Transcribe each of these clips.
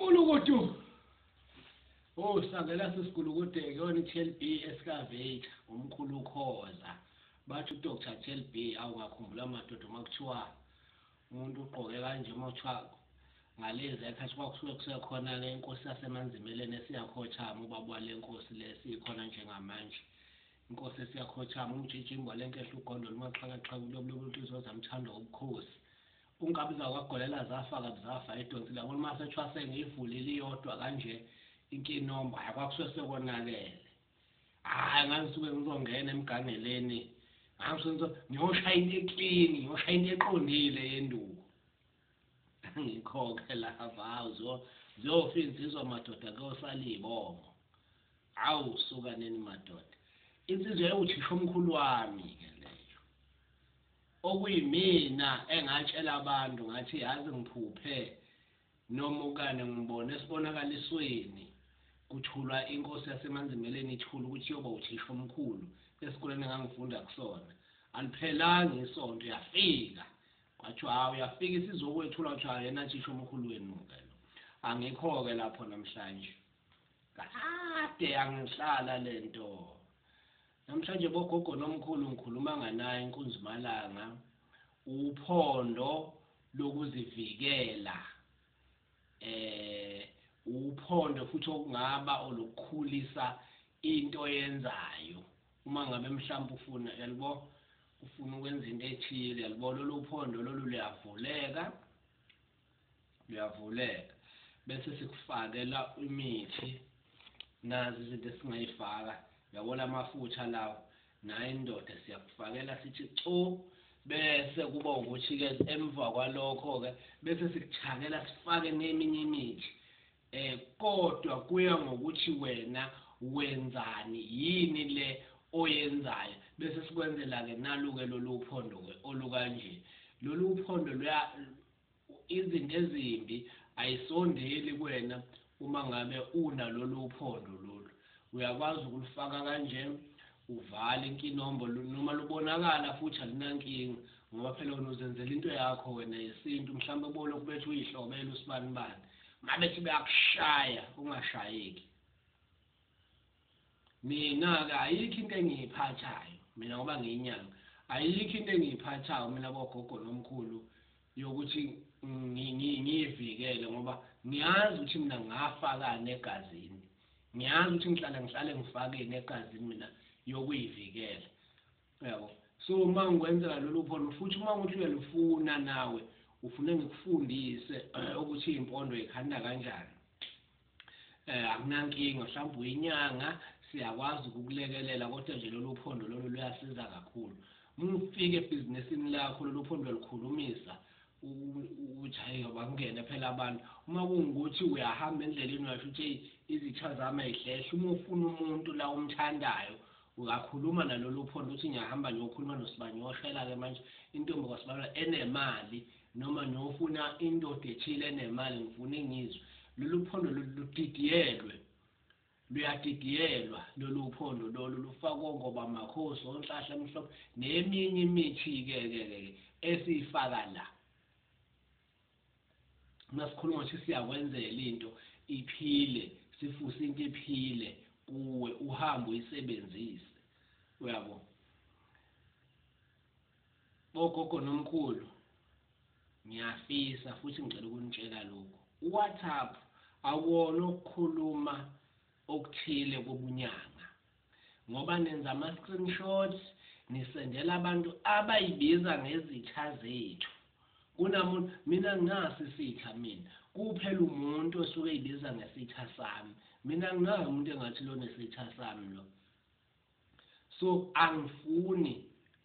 Mkhulu oh sangela sisikulu kude kuyona TLB esikaveta umkhulu uKhoza bathi uDr TLB awungakhumbula amadoda makuthiwa umuntu ugqoke kanje makuthiwa ngalezi ekhathi kwakusuke kusekhona le inkosi yasemanzimeleni esiyakhothama ubaba lenkosi lesikhona njengamanje inkosi esiyakhothama umjijimbo lenkehla uGondo limaxhakaxhaka kulobuluntu izozamthanda ubukhosi unkabiza kwagolela zafa kabizafa edonsi la mase ethwase ngivulile iyodwa kanje inkinombo akwakusuke sekonakele hayi ngisuke ngizongena emgangeleni ngisuke ngiyoshaya into eclean ngiyoshaya into eqondile yenduku ngikhokhe lava zofika insizwa madoda kosalibomo awu suka nini madoda insizwa yewuthisha omkhulu wami ke leyo okuyimina engatshela abantu ngathi yazi ngiphuphe noma ukane ngibone esibonakalisweni kuthulwa inkosi yasemanzimeleni ithula ukuthi yoba uthisha omkhulu esikoleni engangifunda kusona aliphelanga isonto yafika kwathiwa hawu yafika isizokwethula kwathiwa yena thisha omkhulu wenu ke lo angikho-ke lapho namhlanje kade angihlala lento namhlanje bogogo nomkhulu ngikhuluma nganaye inkunzimalanga uphondo lokuzivikela uphondo futhi okungaba olukhulisa into yenzayo uma ngabe mhlawumbe ufuna yalibo ufuna ukwenza into ethile yalibo lolu uphondo lolu luyavuleka bese sikufakela imithi nazi izinto esingayifaka yabona amafutha lawo naye indoda siyakufakela sithi cho bese kuba ukuthi ke emva kwalokho ke bese sikuthakela sifake neminye imithi kodwa kuya ngokuthi wena wenzani yini le oyenzayo bese sikwenzela ke naluke lolu uphondo ke olukanje lolu uphondo izinto ezimbi ayisondeli kuwena uma ngabe una lolu uphondo lolu uyakwazi ukulifaka kanje uvala inkinombo noma lubonakala futhi alinankinga ngoba phela wena uzenzela into yakho wena yesintu mhlawumbe ubone kubethe uyihlobela usibanibani mabethi bayakushaya ungashayeki mina ke ayikho into engiyiphathayo mina ngoba ngiyinyanga ayikho into engiyiphathayo mina bogogo nomkhulu yokuthi ngiyivikele ngoba ngiyazi ukuthi mina ngafakana egazini ngiyazi ukuthi ngihlale ngifakene egazini mina yokuyivikela yabo so uma ngikwenzela lolu phondo futhi uma ukuthi uyalufuna nawe ufune ngikufundise ukuthi impondo ikhanda kanjani akunankinga mhlawumbe uyinyanga siyakwazi ukukulekelela kodwa nje lolu phondo lolu luyasiza kakhulu mufike ebhizinisini lakho lolu phondo likhulumisa ukuthi hayi abangene phela abantu uma kungukuthi uyahamba endleleni uyasho ukuthi izitha zami ayihlehle uma ufuna umuntu la umthandayo uyakhuluma nalolu phondo uthi ngiyahamba ngiyokhuluma noSibanyosha ke manje intombi kaSibanyosha enemali noma ngiyofuna indoda ethile enemali ngifuna ingizwe lolu phondo luyadidiyelwa lolu phondo lolu lufakwa ngoba amakhosi onhlahla emhlophe neminye imithi ke esifaka la masikhuluma ukuthi siyakwenzela into iphile sifuse into iphile kuwe uhambe uyisebenzise uyabo bogogo nomkhulu ngiyafisa futhi ngicela ukunitshela lokho uWhatsApp awona ukukhuluma okuthile kobunyanga ngoba nenza ama-screenshots nisendela abantu abayibiza ngezitha zethu kunamuntu mina ngingasi isitha mina kuphela umuntu osuke eyibiza ngesitha sami mina nginayo umuntu engathi lo nesitha sami lo so angifuni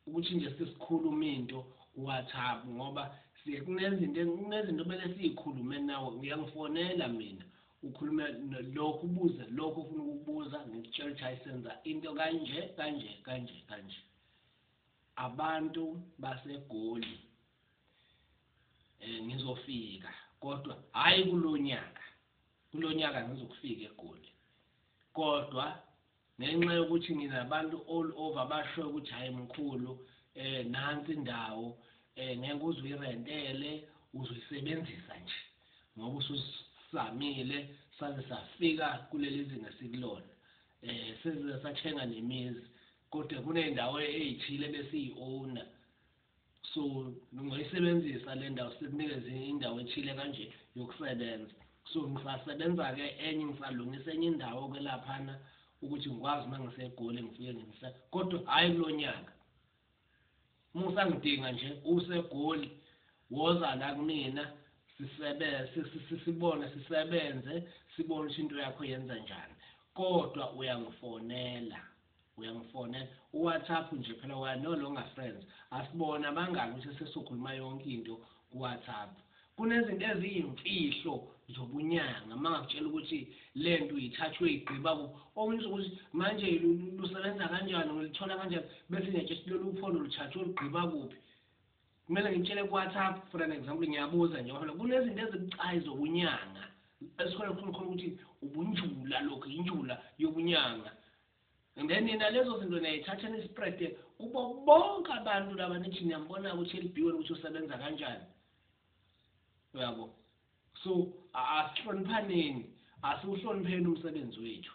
ukuthi nje sisikhuluma into WhatsApp ngoba kunezinto bele siyikhulume nawe ngiyangifonela mina ukhulume lokho ubuze lokho ufuna ukubuza ngikutshela ukuthi ayisenza into kanje abantu basegoli ngizofika kodwa hayi kulonyaka ngizokufika egoli kodwa ngenxa yokuthi nginabantu all over basho ukuthi hayi mkhulu nansi indawo ngeke uzuyirentele uzoyisebenzisa nje ngoba samile saze safika kuleli zinga sikulona size sathenga nemizi kodwa kunendawo ezithile besiyi-owner so ngiyisebenzisa le ndawo sikunikeze indawo ethile kanje yokusebenza so ngisasebenza-ke enye ngisalungisa enye indawo-ke laphana ukuthi ngikwazi uma ngisegoli ngifike ngimsa kodwa hhayi kulo nyaka uma usangidinga nje usegoli woza la kumina sibone sisebenze sibone ukuthi into yakho yenza njani kodwa uyangifonela uWhatsApp nje phela wa no longer friends asibona bangaki ukuthi sesikhuluma yonke into kuWhatsApp kunezinto eziyimfihlo zobunyanga mangakutshela ukuthi lento uyithathwe igqiba kuphi omunye ukuthi manje lusebenza kanjani ngilithola kanjani bese nje silolu Uphondo luthathwe ligqiba kuphi kumele ngitshele kuWhatsApp for an example ngiyabuza nje ngoba kunezinto ezibucayi zobunyanga esikhona khona ukuthi ubunjula lokho injula yobunyanga and then nina lezo zinto niyayithatha nispread kubo bonke abantu laba nithi niyambona ukuthi TLB ukuthi usebenza kanjani uyabo so asihloniphaneni asiwuhlonipheni umsebenzi wethu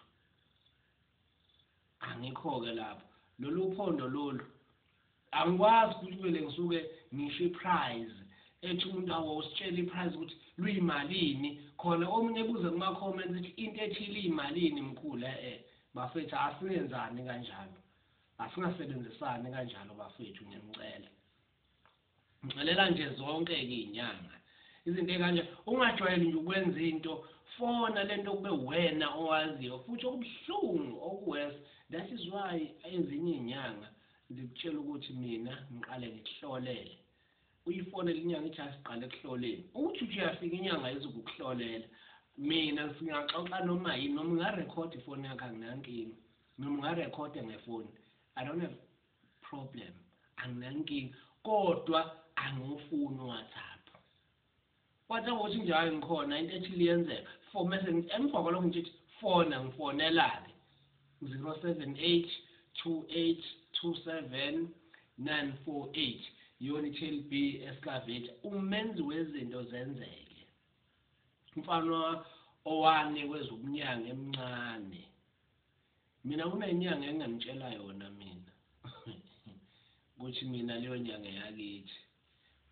angikho-ke lapho lolu Uphondo lolu angikwazi ukuthi kumele ngisuke ngisho iprize ethi umuntu awusitshela iprize ukuthi luyimalini khona omunye ebuze kuma-comments ukuthi into ethile iyimalini Mkhulu bafethu asingenzani kanjalo asingasebenzisani kanjalo bafethu ngiyamcela ngicelela nje zonke-ke iy'nyanga izinto ekanje ungajwayeli nje ukwenza into fona lento kube wena owaziyo futhi okubuhlungu okuwesi that is why ezinye iy'nyanga ngikutshela ukuthi mina ngiqale ngikuhlolele uyifonele inyanga ithi asiqale ekuhloleni uthi uthi uyafika inyanga ezokukuhlolela mina singaxoxa noma yini noma ungarekhodi ifoni yakho anginankinga noma ungarekhode ngefoni I don't have problem anginankinga kodwa angiwufuni uWhatsApp ukuthi nje hayi ngikhona into ethile yenzeka for message emva kwalokho ngithi fona ngifonela-ke 0782827 yona i-TLB escavate umenzi wezinto zenzeke umfana owani kwezobunyanga emncane mina kunenyanga engangitshela yona mina ukuthi mina leyo nyanga yakithi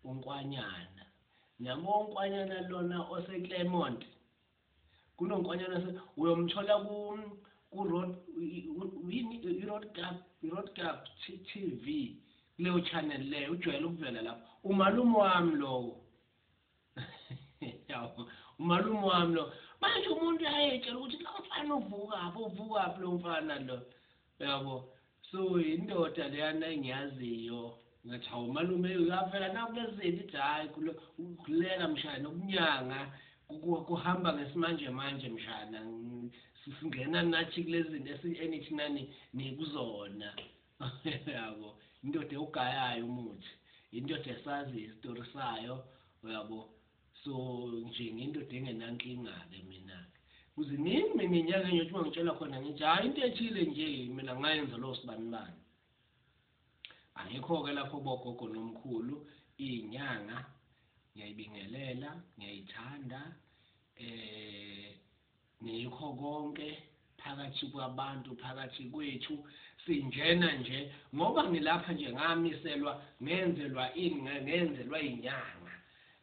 unkwanyana nyamo unkwanyana lona oseClermont kunonkwanyana uyomthola ku-road gap TV leyo channel leyo ujwayele ukuvela lapho umalume wami lowo yawo umalume wami lo manje umuntu ayetshela ukuthi lo mfana uvukaphi lo mfana lo yabo so indoda leyana engiyaziyo ngathi hawu malume uyavela nakulezinto ithi hayi kulela mshana okunyanga kuhamba ngesimanje manje mshana singena nathi kulezi zinto enithi nani nikuzona yabo indoda egayayo umuthi indoda esazi isitori sayo yabo so nje ngindoda engenankinga-ke mina kuziningi mina inyanga enyothi uma ngitshela khona ngithi hayi into ethile nje mina ngayenza lo sibanibani angikho-ke lapho bogogo nomkhulu iy'nyanga ngiyayibingelela ngiyayithanda ngikho konke phakathi kwabantu phakathi kwethu sinjena nje ngoba ngilapha nje ngamiselwa ngenzelwa inyanga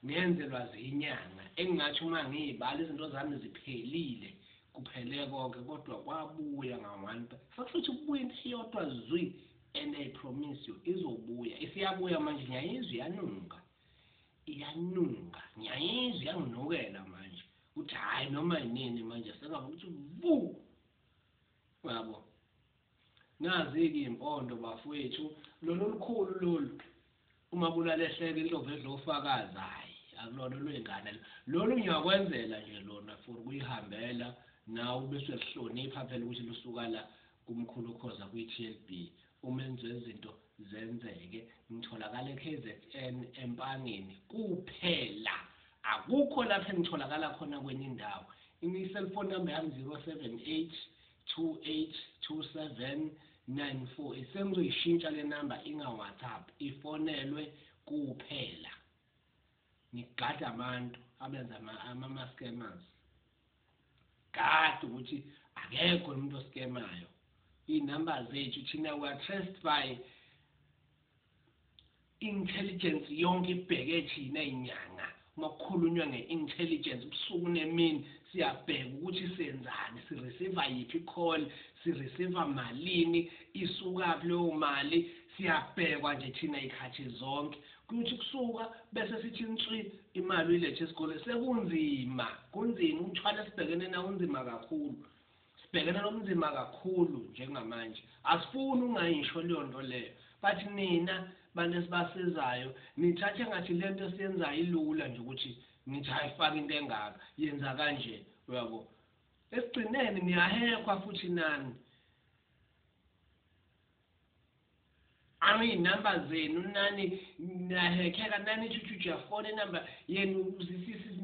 ngenzelwa zinyanga engingathi uma ngiyibala izinto zami ziphelile kuphele konke kodwa kwabuya nga-1 futhi kubuya into eyodwa zwi and I promise you izobuya isiyabuya manje ngiyayizwa iyanunga ngiyayizwa yanginukela manje ukuthi hayi noma yinini manje sengabe ukuthi vu yabo nazi-ke impondo bafowethu lolu lukhulu lolu uma bulalehleke indlovu edla ufakazi hayi akulona olwengane lolu ngiyakwenzela nje lona for ukuyihambela nawe bese uyahlonipha phela ukuthi lusuka la kumkhulu uKhoza kwi-TLB umenze izinto zenzeke ngitholakala eKZN empangeni kuphela akukho lapho engitholakala khona kwenye indawo i-cellphone number yami 078282794 isengizoyishintsha le number inga-WhatsApp ifonelwe kuphela ngigada abantu abenza ama-scammers sigade ukuthi akekho umuntu oskemayo. Iy'namba zethu thina we are traced by intelligence yonke ibheke thina inyanga. Uma kukhulunywa nge-intelligence ubusuku nemini siyabheka ukuthi senzani, sireceive yiphi call, sireceive malini, isukaphi leyo mali, siyabhekwa nje thina ikhathi zonke. Kuthi kusuka bese sithi nswi imali uyilethe esikoleni sekunzima, kunzima umthwalo esibhekene nawo unzima kakhulu. Sibhekene nomzima kakhulu njengamanje. Asifuni ungayisho leyo nto leyo. But nina bantu esibasizayo nithathe ngathi lento esiyenzayo ilula nje ukuthi nithi ayifaka into engaka, yenza kanje, uyabo. Esigcineni niyahekwa futhi nani. Iy'namba zenu nani niyahekeka, nani ithi uyafona inamba yenu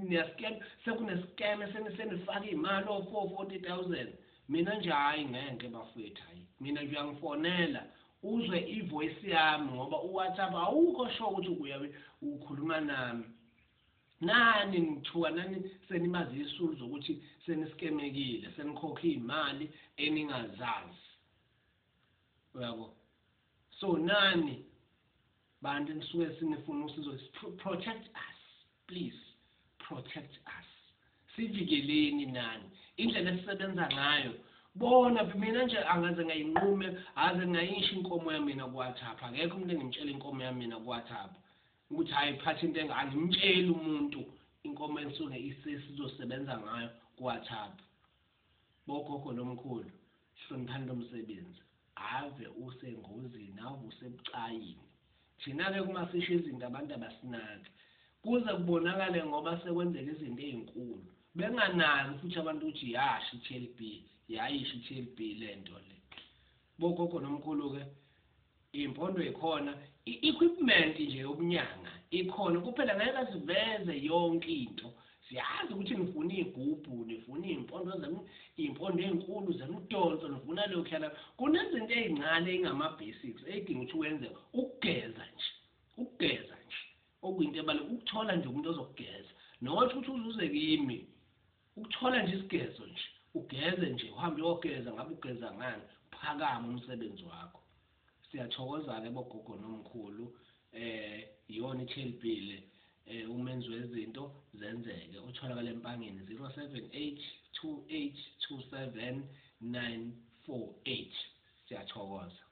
niyaskema, sekuneskem senifaka iy'mali o-440,000. Mina nje hhayi ngeke bafowethu, hhayi. Mina nje uyangifonela uzwe ivoice yami ngoba uWhatsApp awukho sure ukuthi ukhuluma nami. Nani ngithuka nani senimazisa isizwe ukuthi seniskemekile, senikhokha iy'mali eningazazi. Uyabo? So nani bantu nisuke sinifuna usizo, protect us, please protect us. Sivikeleni nani indlela esisebenza ngayo. Bona mina nje angaze ngayinqume, aze ngayisho inkomo yami mina kuWhatsApp. Akekho umuntu engimtshela inkomo yami mina kuWhatsApp ukuthi hayi phatha into angimtsheli umuntu inkomo ensuke isizosebenza ngayo kuWhatsApp. Bogogo nomkhulu, hloniphani lo msebenzi. Ave usengozini, ave usebucayini. Thina-ke kuma sisho izinto abantu abasinaki. Kuze kubonakale ngoba sekwenzeka izinto ey'nkulu. Benganaki futhi abantu ukuthi yasho i-TLB, yayisho i-TLB lento le. Bogogo nomkhulu-ke, impondo ikhona, i-equipment nje yobunyanga ikhona. Kuphela ngeke siveze yonke into. Siyazi ukuthi nifuna iy'gubhu, nifuna iy'mpondo ey'nkulu zemidonso, nifuna leyo khyana. Kunezinto ey'ncane ey'ngama-basics ey'dinga ukuthi wenze ukugeza nje. Ukugeza nje. Okuyinto ebalulekile, ukuthola nje umuntu ozokugeza. Nokuthi ukuthi uzuze kimi. Ukuthola nje isigezo nje. Ugeze nje, uhambe uyogeza, ngabe ugeza ngani, phakama umsebenzi wakho. Siyathokoza-ke bogogo nomkhulu, iyona i-TLB le. Umenzi wezinto zenzeke. Utholakala empangeni 078 2827 948. Siyathokoza.